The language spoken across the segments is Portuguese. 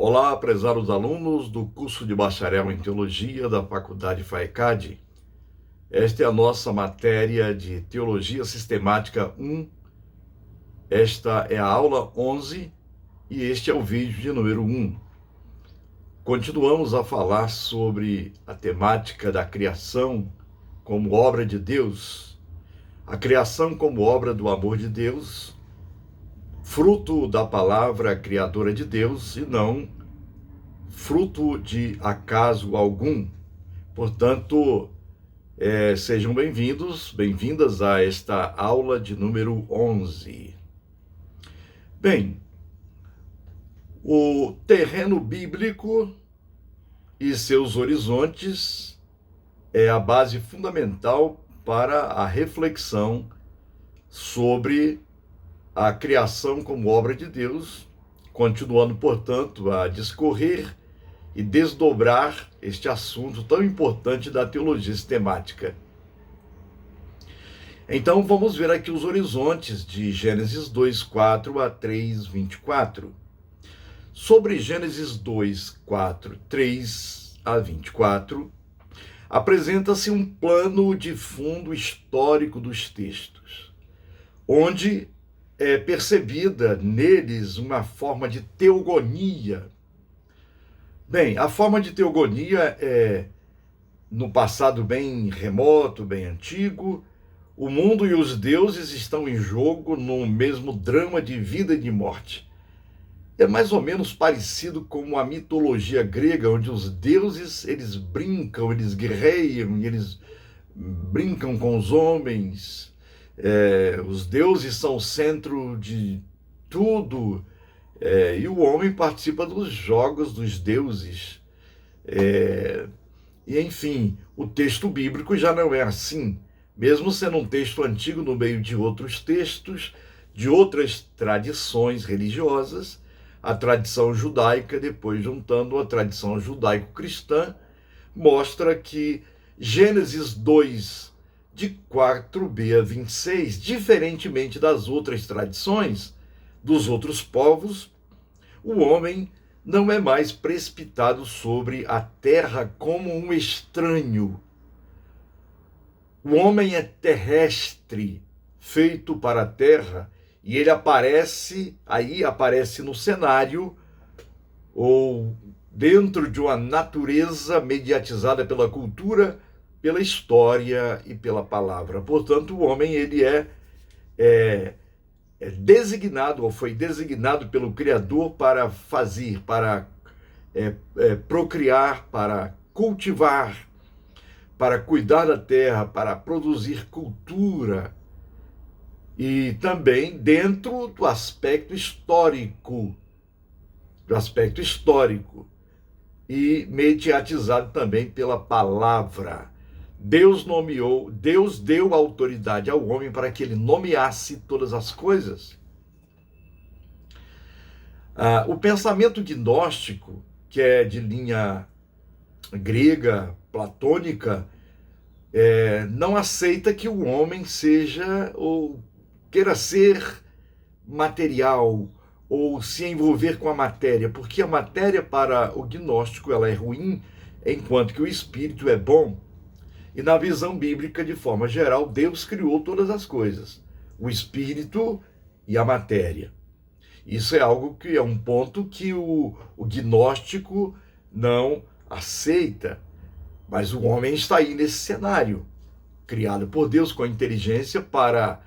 Olá, prezados alunos do curso de bacharel em Teologia da Faculdade FAECAD. Esta é a nossa matéria de Teologia Sistemática 1. Esta é a aula 11 e este é o vídeo de número 1. Continuamos a falar sobre a temática da criação como obra de Deus, a criação como obra do amor de Deus, fruto da palavra criadora de Deus e não fruto de acaso algum. Portanto, sejam bem-vindos, bem-vindas a esta aula de número 11. Bem, o terreno bíblico e seus horizontes é a base fundamental para a reflexão sobre a criação como obra de Deus, continuando, portanto, a discorrer e desdobrar este assunto tão importante da teologia sistemática. Então, vamos ver aqui os horizontes de Gênesis 2, 4 a 3, 24. Sobre Gênesis 2, 4, 3 a 24, apresenta-se um plano de fundo histórico dos textos, onde é percebida neles uma forma de teogonia. Bem, a forma de teogonia é, no passado bem remoto, bem antigo, o mundo e os deuses estão em jogo no mesmo drama de vida e de morte. É mais ou menos parecido com a mitologia grega, onde os deuses, eles brincam, eles guerreiam, eles brincam com os homens. Os deuses são o centro de tudo, e o homem participa dos jogos dos deuses. E, enfim, o texto bíblico já não é assim. Mesmo sendo um texto antigo no meio de outros textos, de outras tradições religiosas, a tradição judaica, depois juntando a tradição judaico-cristã, mostra que Gênesis 2, de 4b a 26, diferentemente das outras tradições, dos outros povos, o homem não é mais precipitado sobre a terra como um estranho. O homem é terrestre, feito para a terra, e ele aparece no cenário, ou dentro de uma natureza mediatizada pela cultura, pela história e pela palavra. Portanto, o homem ele é designado, ou foi designado pelo Criador para fazer, para procriar, para cultivar, para cuidar da terra, para produzir cultura, e também dentro do aspecto histórico, e mediatizado também pela palavra. Deus deu autoridade ao homem para que ele nomeasse todas as coisas. O pensamento gnóstico, que é de linha grega, platônica, não aceita que o homem seja ou queira ser material ou se envolver com a matéria, porque a matéria para o gnóstico ela é ruim, enquanto que o espírito é bom. E na visão bíblica, de forma geral, Deus criou todas as coisas, o espírito e a matéria. Isso é algo que é um ponto que o gnóstico não aceita. Mas o homem está aí nesse cenário, criado por Deus com inteligência para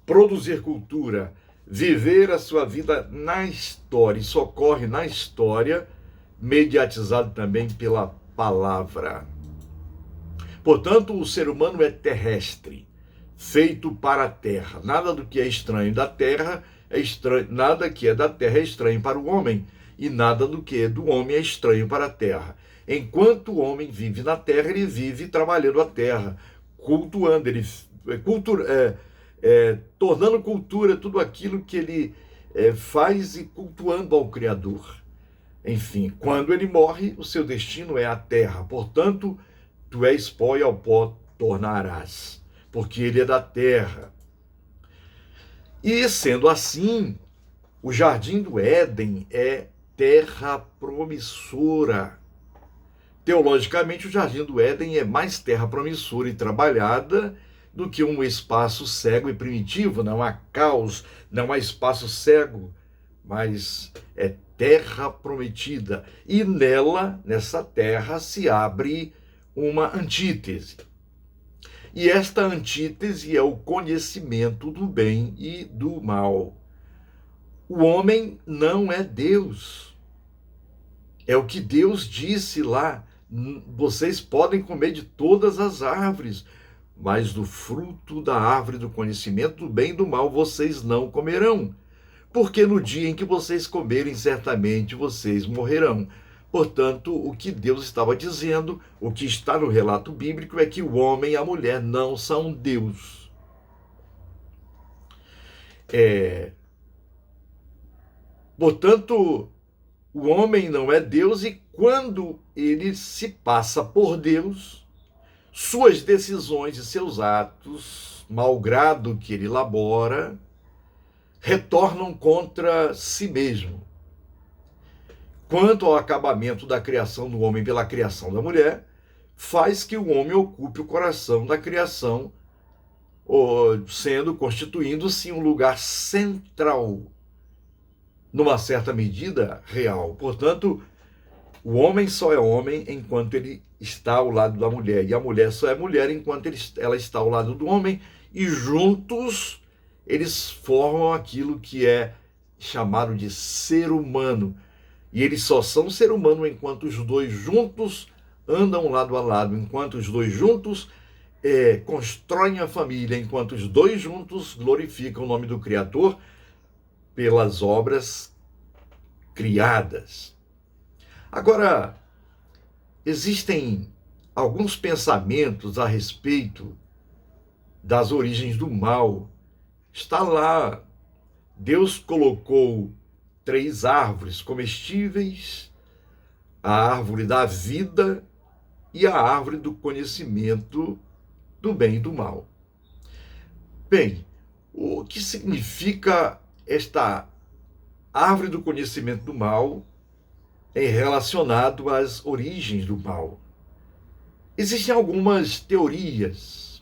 produzir cultura, viver a sua vida na história. Isso ocorre na história, mediatizado também pela palavra. Portanto, o ser humano é terrestre, feito para a terra. Nada do que é estranho da terra é estranho, nada que é da terra é estranho para o homem, e nada do que é do homem é estranho para a terra. Enquanto o homem vive na terra, ele vive trabalhando a terra, cultuando, tornando cultura tudo aquilo que ele faz e cultuando ao Criador. Enfim, quando ele morre, o seu destino é a terra. Portanto, tu és pó e ao pó tornarás, porque ele é da terra. E sendo assim, o jardim do Éden é terra promissora. Teologicamente, o Jardim do Éden é mais terra promissora e trabalhada do que um espaço cego e primitivo. Não há caos, não há espaço cego, mas é terra prometida. E nela, nessa terra, se abre uma antítese. E esta antítese é o conhecimento do bem e do mal. O homem não é Deus. É o que Deus disse lá. Vocês podem comer de todas as árvores, mas do fruto da árvore do conhecimento do bem e do mal vocês não comerão. Porque no dia em que vocês comerem, certamente vocês morrerão. Portanto, o que Deus estava dizendo, o que está no relato bíblico, é que o homem e a mulher não são Deus. Portanto, o homem não é Deus, e quando ele se passa por Deus, suas decisões e seus atos, malgrado que ele elabora, retornam contra si mesmo. Quanto ao acabamento da criação do homem pela criação da mulher, faz que o homem ocupe o coração da criação, constituindo-se um lugar central, numa certa medida real. Portanto, o homem só é homem enquanto ele está ao lado da mulher, e a mulher só é mulher enquanto ela está ao lado do homem, e juntos eles formam aquilo que é chamado de ser humano. E eles só são ser humano enquanto os dois juntos andam lado a lado, enquanto os dois juntos constroem a família, enquanto os dois juntos glorificam o nome do Criador pelas obras criadas. Agora, existem alguns pensamentos a respeito das origens do mal. Está lá, Deus colocou 3 árvores comestíveis, a árvore da vida e a árvore do conhecimento do bem e do mal. Bem, o que significa esta árvore do conhecimento do mal é relacionado às origens do mal? Existem algumas teorias.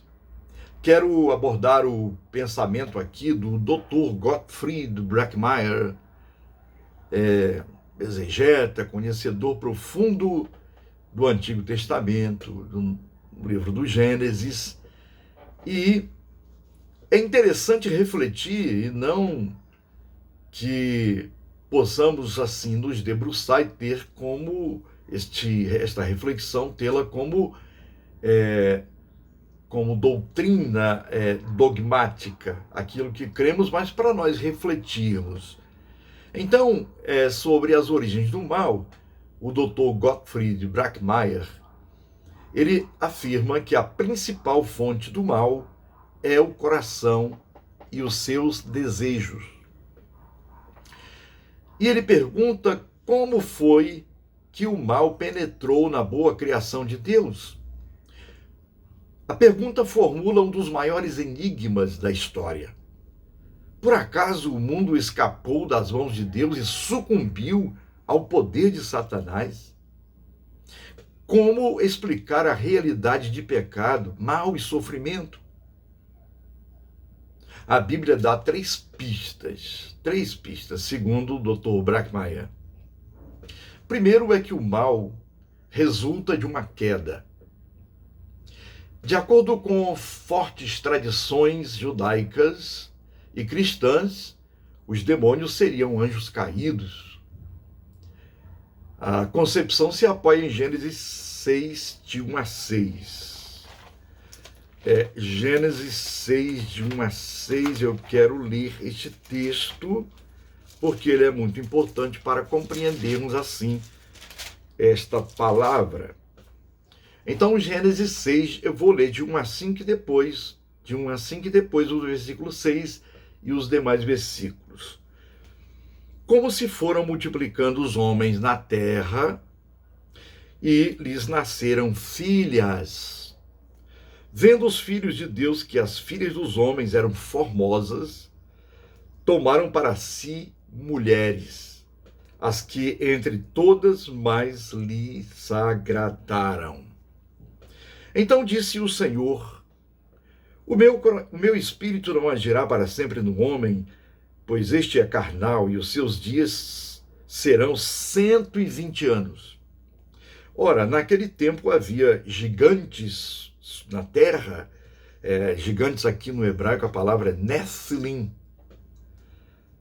Quero abordar o pensamento aqui do Dr. Gottfried Brackmeier, exegeta, conhecedor profundo do Antigo Testamento, do livro do Gênesis, e é interessante refletir, e não que possamos assim nos debruçar e ter como esta reflexão, tê-la como doutrina dogmática, aquilo que cremos, mas para nós refletirmos. Então, sobre as origens do mal, o Dr. Gottfried Brackmeier, ele afirma que a principal fonte do mal é o coração e os seus desejos. E ele pergunta como foi que o mal penetrou na boa criação de Deus. A pergunta formula um dos maiores enigmas da história. Por acaso o mundo escapou das mãos de Deus e sucumbiu ao poder de Satanás? Como explicar a realidade de pecado, mal e sofrimento? A Bíblia dá 3 pistas, segundo o Dr. Brackmeier. Primeiro é que o mal resulta de uma queda. De acordo com fortes tradições judaicas e cristãs, os demônios seriam anjos caídos. A concepção se apoia em Gênesis 6, de 1 a 6. Gênesis 6, de 1 a 6, eu quero ler este texto, porque ele é muito importante para compreendermos assim esta palavra. Então, Gênesis 6, eu vou ler de 1 a 5 e depois o versículo 6 e os demais versículos. Como se foram multiplicando os homens na terra, e lhes nasceram filhas. Vendo os filhos de Deus que as filhas dos homens eram formosas, tomaram para si mulheres, as que entre todas mais lhes agradaram. Então disse o Senhor: o meu espírito não agirá para sempre no homem, pois este é carnal e os seus dias serão 120 anos. Ora, naquele tempo havia gigantes na terra, gigantes aqui no hebraico a palavra é Nephilim,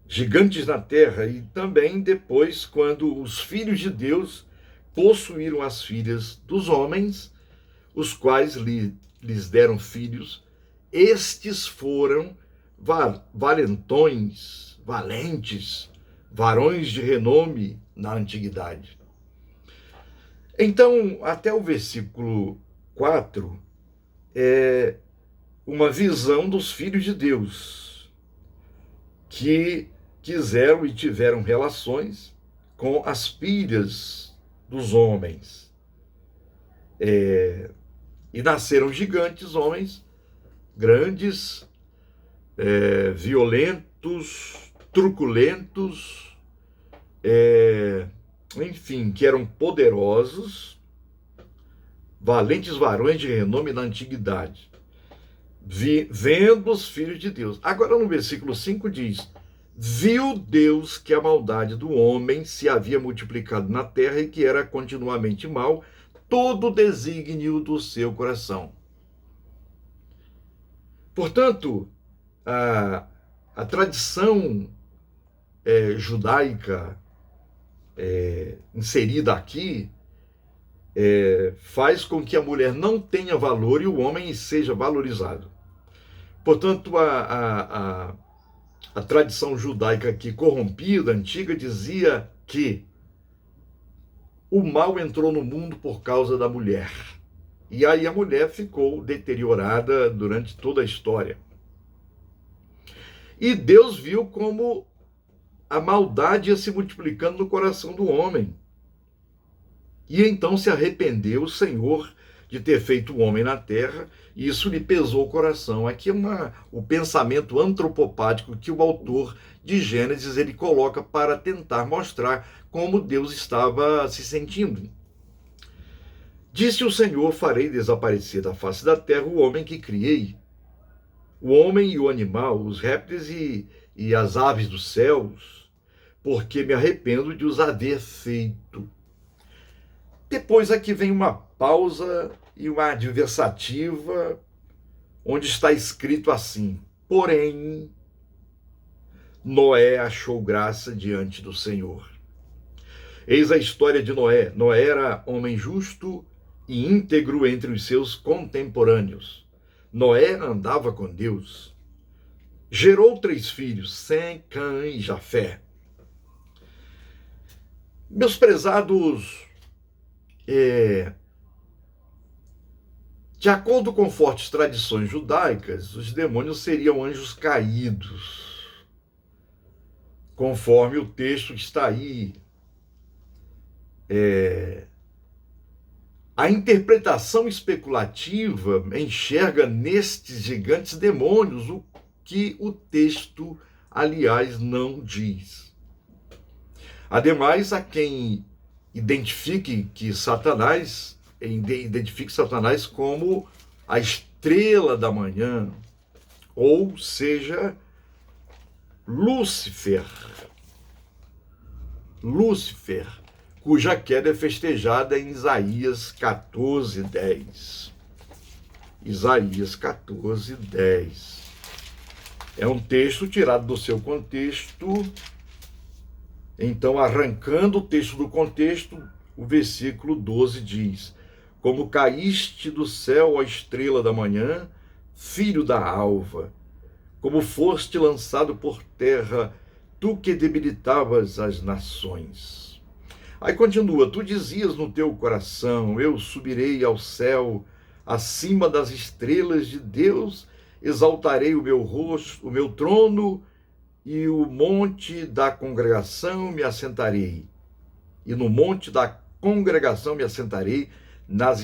gigantes na terra, e também depois quando os filhos de Deus possuíram as filhas dos homens, os quais lhes deram filhos, estes foram valentes, varões de renome na antiguidade. Então, até o versículo 4, é uma visão dos filhos de Deus, que quiseram e tiveram relações com as filhas dos homens. E nasceram gigantes, homens grandes, violentos, truculentos, enfim, que eram poderosos, valentes varões de renome na antiguidade, vendo os filhos de Deus. Agora no versículo 5 diz: viu Deus que a maldade do homem se havia multiplicado na terra e que era continuamente mal todo o desígnio do seu coração. Portanto, a tradição judaica inserida aqui faz com que a mulher não tenha valor e o homem seja valorizado. Portanto, a tradição judaica aqui corrompida, antiga, dizia que o mal entrou no mundo por causa da mulher. E aí a mulher ficou deteriorada durante toda a história. E Deus viu como a maldade ia se multiplicando no coração do homem. E então se arrependeu o Senhor de ter feito o homem na terra, e isso lhe pesou o coração. Aqui é o pensamento antropopático que o autor de Gênesis ele coloca para tentar mostrar como Deus estava se sentindo. Disse o Senhor: farei desaparecer da face da terra o homem que criei, o homem e o animal, os répteis e as aves dos céus, porque me arrependo de os haver feito. Depois aqui vem uma pausa e uma adversativa, onde está escrito assim: porém, Noé achou graça diante do Senhor. Eis a história de Noé. Noé era homem justo e íntegro entre os seus contemporâneos. Noé andava com Deus. Gerou 3 filhos, Sem, Cã e Jafé. Meus prezados, de acordo com fortes tradições judaicas, os demônios seriam anjos caídos, conforme o texto que está aí. A interpretação especulativa enxerga nestes gigantes demônios o que o texto, aliás, não diz. Ademais, há quem identifique Satanás como a estrela da manhã, ou seja, Lúcifer, cuja queda é festejada em Isaías 14:10. Isaías 14:10. É um texto tirado do seu contexto. Então, arrancando o texto do contexto, o versículo 12 diz: como caíste do céu, ó estrela da manhã, filho da alva, como foste lançado por terra, tu que debilitavas as nações. Aí continua: tu dizias no teu coração: eu subirei ao céu, acima das estrelas de Deus, exaltarei o meu rosto, o meu trono, e o monte da congregação me assentarei. E no monte da congregação me assentarei, nas